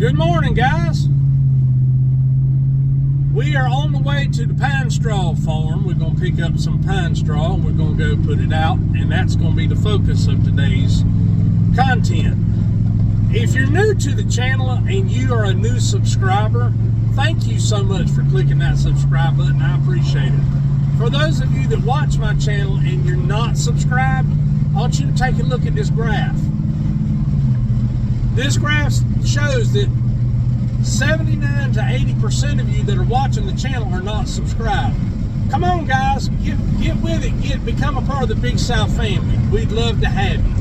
Good morning, guys. We are on the way to the pinestraw farm. We're going to pick up some pine straw and we're going to go put it out, and that's going to be the focus of today's content. If you're new to the channel and you are a new subscriber, thank you so much for clicking that subscribe button. I appreciate it. For those of you that watch my channel and you're not subscribed, I want you to take a look at this graph. This graph shows that 79 to 80% of you that are watching the channel are not subscribed. Come on, guys, get with it. Become a part of the Big South family. We'd love to have you.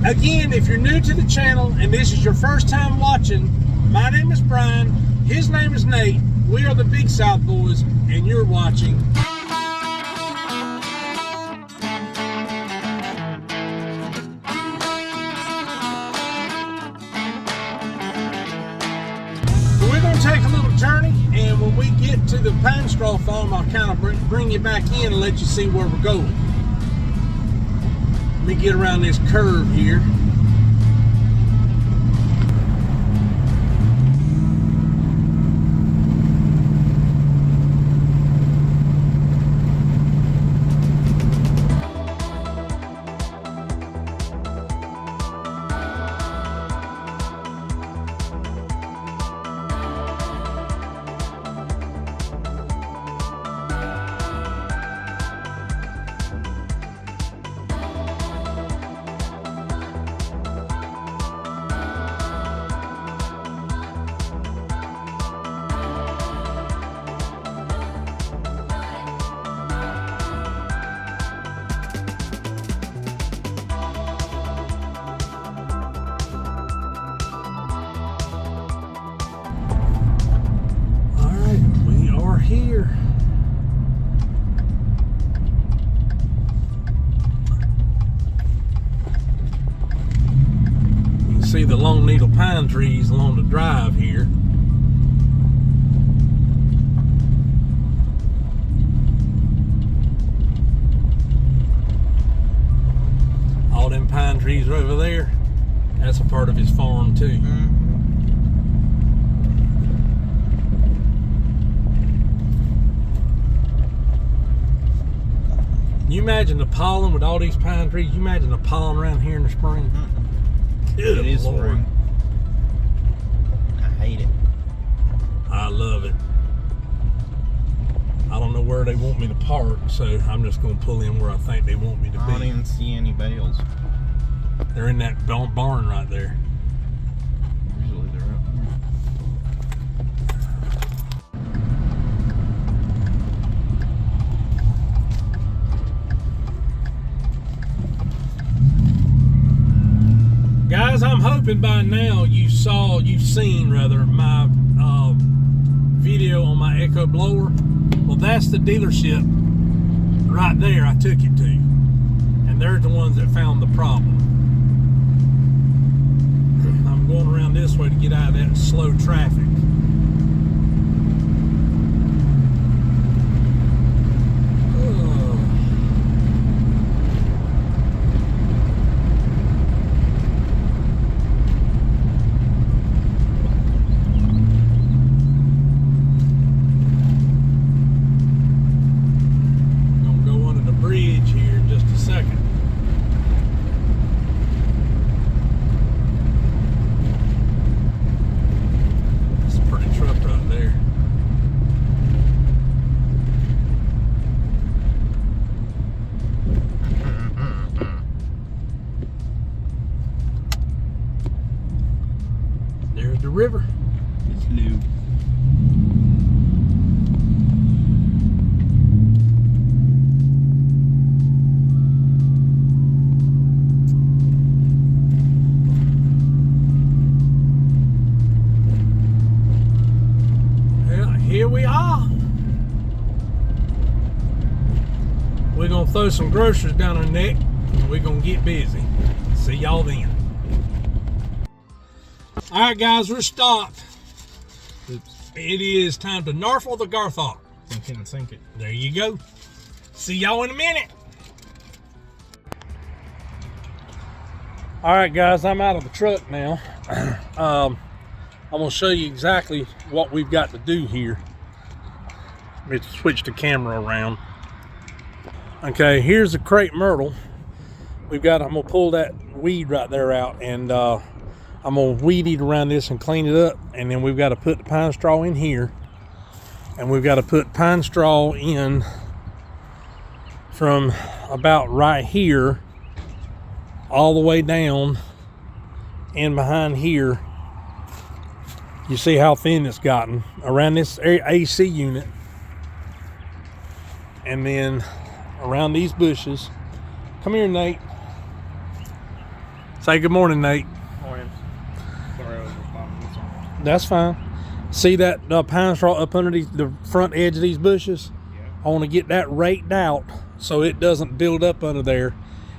Again, if you're new to the channel and this is your first time watching, my name is Brian. His name is Nate. We are the Big South Boys, and you're watching. Take a little journey, and when we get to the pine straw farm, I'll kind of bring you back in and let you see where we're going. Let me get around this curve here. Here. You can see the long needle pine trees along the drive here. All them pine trees are over there. That's a part of his farm too. Mm-hmm. You imagine the pollen with all these pine trees. You imagine the pollen around here in the spring. Good it is Lord. Spring. I hate it. I love it. I don't know where they want me to park, so I'm just going to pull in where I think they want me to be. I don't even see any bales. They're in that barn right there. Usually they're up here. Guys, I'm hoping by now you've seen my video on my Echo blower. Well, that's the dealership right there I took it to. And they're the ones that found the problem. I'm going around this way to get out of that slow traffic. There's the river. It's new. Well, here we are. We're going to throw some groceries down our neck and we're going to get busy. See y'all then. All right, guys, we're stopped. It is time to narfle the Garthok. Sink it and sink it. There you go. See y'all in a minute. All right, guys, I'm out of the truck now. I'm gonna show you exactly what we've got to do here. Let me switch the camera around. Okay, here's the crepe myrtle. I'm gonna pull that weed right there out, and I'm gonna weed eat around this and clean it up. And then we've got to put the pine straw in here, and we've got to put pine straw in from about right here all the way down and behind here. You see how thin it's gotten around this AC unit, and then around these bushes. Come here, Nate. Say good morning, Nate. Morning. Sorry, I was responding to something. That's fine. See that pine straw up under the front edge of these bushes? Yeah. I want to get that raked out so it doesn't build up under there,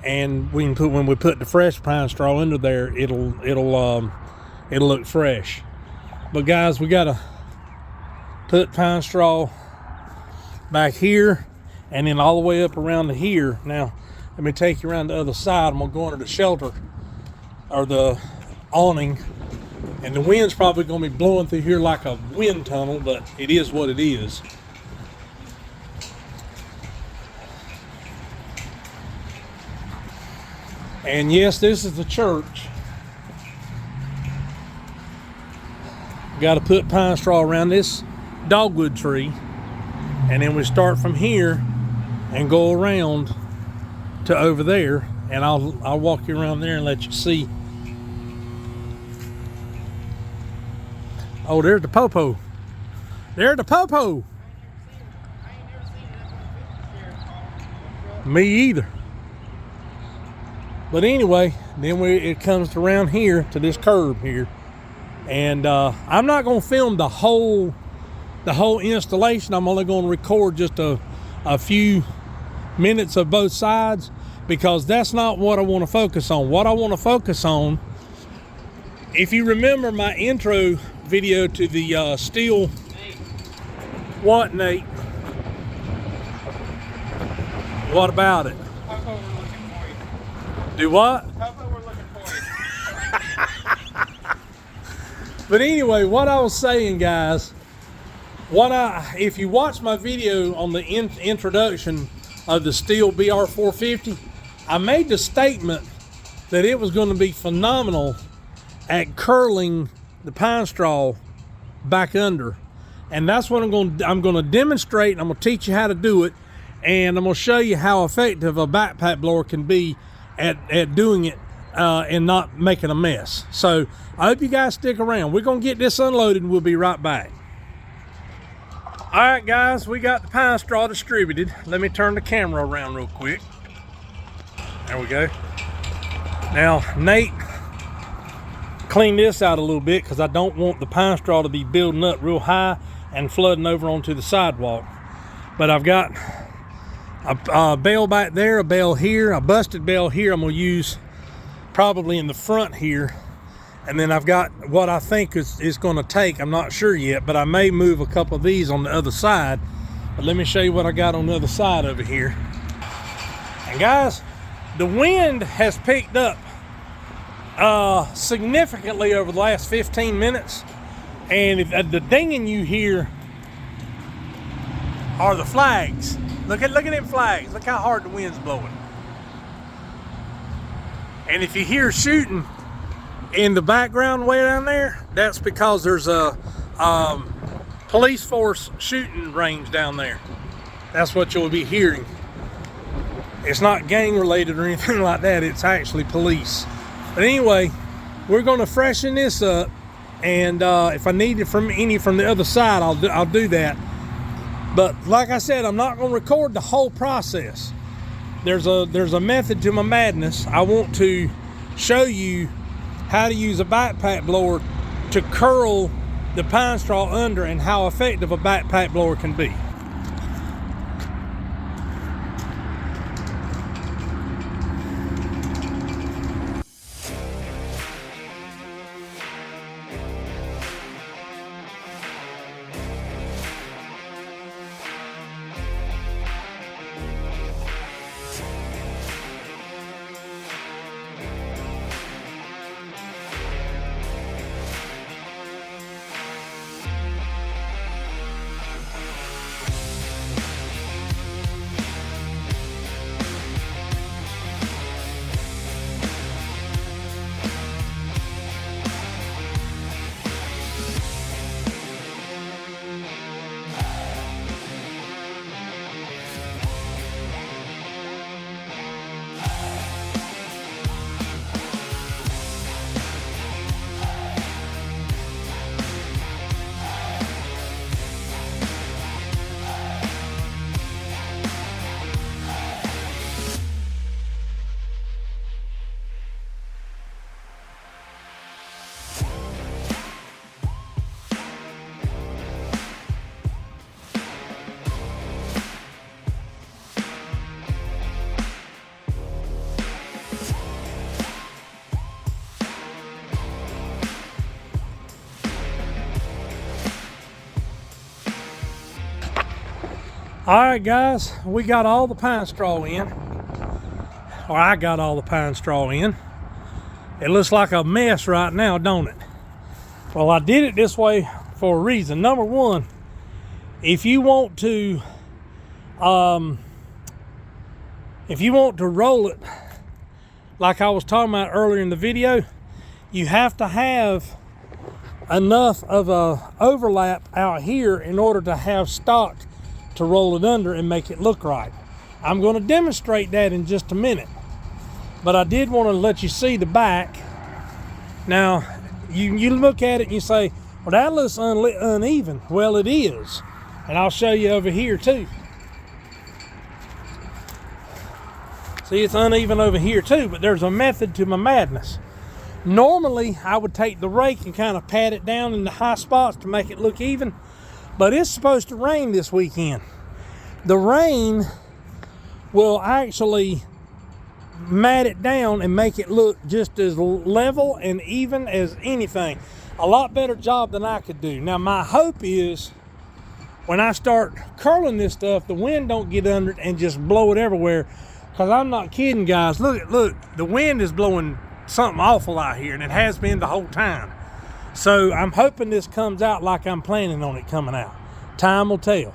and when we put the fresh pine straw under there, it'll look fresh. But guys, we gotta put pine straw back here and then all the way up around to here. Now, let me take you around the other side. I'm gonna go under the shelter or the awning, and the wind's probably gonna be blowing through here like a wind tunnel, but it is what it is. And yes, this is the church. Got to put pine straw around this dogwood tree, and then we start from here and go around to over there, and I'll walk you around there and let you see. Oh, there's the popo. There's the popo. Me either. But anyway, then it comes around here to this curb here. And I'm not going to film the whole installation. I'm only going to record just a few minutes of both sides, because that's not what I want to focus on. What I want to focus on, if you remember my intro video to the stihl. What, Nate? What about it? Popo, we're looking for you. Do what? Popo, we're looking for you. But anyway, what I was saying, guys, if you watch my video on the introduction of the stihl BR450, I made the statement that it was going to be phenomenal at curling the pine straw back under, and that's what I'm going to demonstrate. And I'm going to teach you how to do it, and I'm going to show you how effective a backpack blower can be at doing it and not making a mess. So I hope you guys stick around. We're gonna get this unloaded and we'll be right back. All right, guys, we got the pine straw distributed. Let me turn the camera around real quick. There we go. Now, Nate cleaned this out a little bit because I don't want the pine straw to be building up real high and flooding over onto the sidewalk. But I've got a bale back there, a bale here, a busted bale here I'm gonna use probably in the front here. And then I've got what I think is going to take. I'm not sure yet, but I may move a couple of these on the other side. But let me show you what I got on the other side over here. And guys, the wind has picked up significantly over the last 15 minutes. And the dinging you hear are the flags. Look at them flags. Look how hard the wind's blowing. And if you hear shooting in the background way down there, that's because there's a police force shooting range down there. That's what you'll be hearing. It's not gang related or anything like that. It's actually police. But anyway, we're going to freshen this up, and if I need it from the other side, I'll do that. But like I said, I'm not going to record the whole process. There's a method to my madness. I want to show you how to use a backpack blower to curl the pine straw under, and how effective a backpack blower can be. All right, guys, we got all the pine straw in, or I got all the pine straw in. It looks like a mess right now, don't it? Well, I did it this way for a reason. Number one, if you want to roll it like I was talking about earlier in the video, you have to have enough of a overlap out here in order to have stock to roll it under and make it look right. I'm going to demonstrate that in just a minute, but I did want to let you see the back. Now you look at it and you say, well, that looks uneven. Well, it is, and I'll show you over here too. See, it's uneven over here too, but there's a method to my madness. Normally I would take the rake and kind of pat it down in the high spots to make it look even, but it's supposed to rain this weekend. The rain will actually mat it down and make it look just as level and even as anything. A lot better job than I could do. Now my hope is when I start curling this stuff, the wind don't get under it and just blow it everywhere, because I'm not kidding, guys. Look, the wind is blowing something awful out here, and it has been the whole time. So I'm hoping this comes out like I'm planning on it coming out. Time will tell.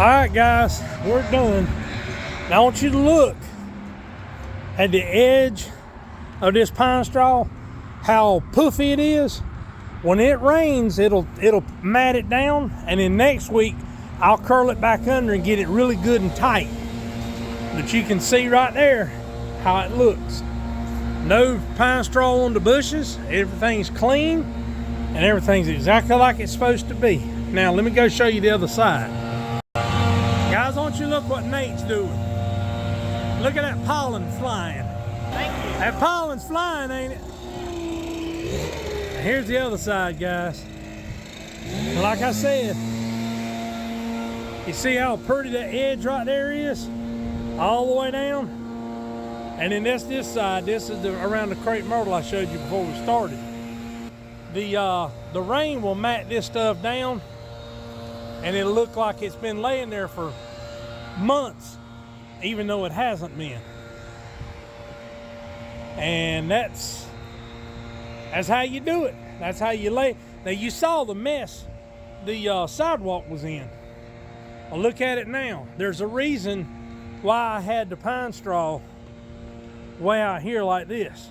right, guys, we're done. Now I want you to look at the edge of this pine straw, how puffy it is. When it rains, it'll mat it down, and then next week I'll curl it back under and get it really good and tight. But you can see right there how it looks. No pine straw on the bushes, everything's clean, and everything's exactly like it's supposed to be. Now let me go show you the other side. Guys, I want you to look what Nate's doing. Look at that pollen flying. Thank you. That pollen's flying, ain't it? And here's the other side, guys. Like I said, you see how pretty that edge right there is? All the way down. And then that's this side. This is around the crepe myrtle I showed you before we started. The rain will mat this stuff down, and it'll look like it's been laying there for months, even though it hasn't been. And that's how you do it. That's how you lay. Now you saw the mess the sidewalk was in. Well, look at it now. There's a reason why I had the pine straw way out here like this.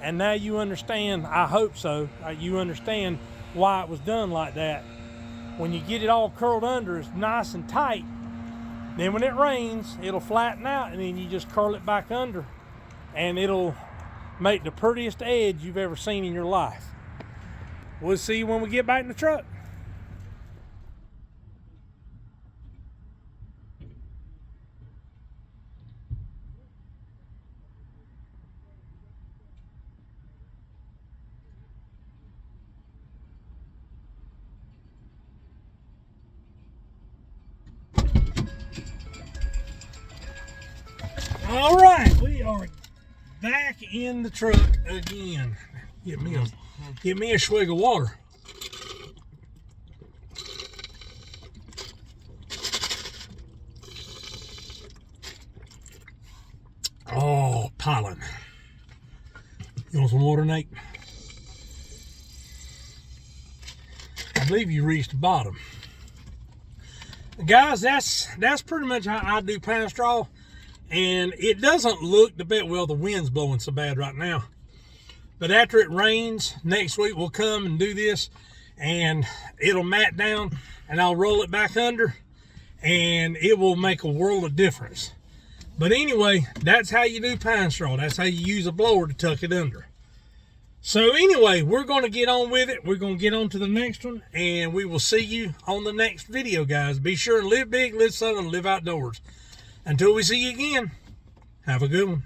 And now you understand, I hope so, you understand why it was done like that. When you get it all curled under, it's nice and tight. Then when it rains, it'll flatten out, and then you just curl it back under, and it'll make the prettiest edge you've ever seen in your life. We'll see you when we get back in the truck. All right, we are back in the truck again. Get me a swig of water. Oh, pollen. You want some water, Nate? I believe you reached the bottom. Guys, that's pretty much how I do pine straw. And it doesn't look the best. Well, the wind's blowing so bad right now. But after it rains, next week we'll come and do this, and it'll mat down, and I'll roll it back under, and it will make a world of difference. But anyway, that's how you do pine straw. That's how you use a blower to tuck it under. So anyway, we're going to get on with it. We're going to get on to the next one, and we will see you on the next video, guys. Be sure and live big, live southern, live outdoors. Until we see you again, have a good one.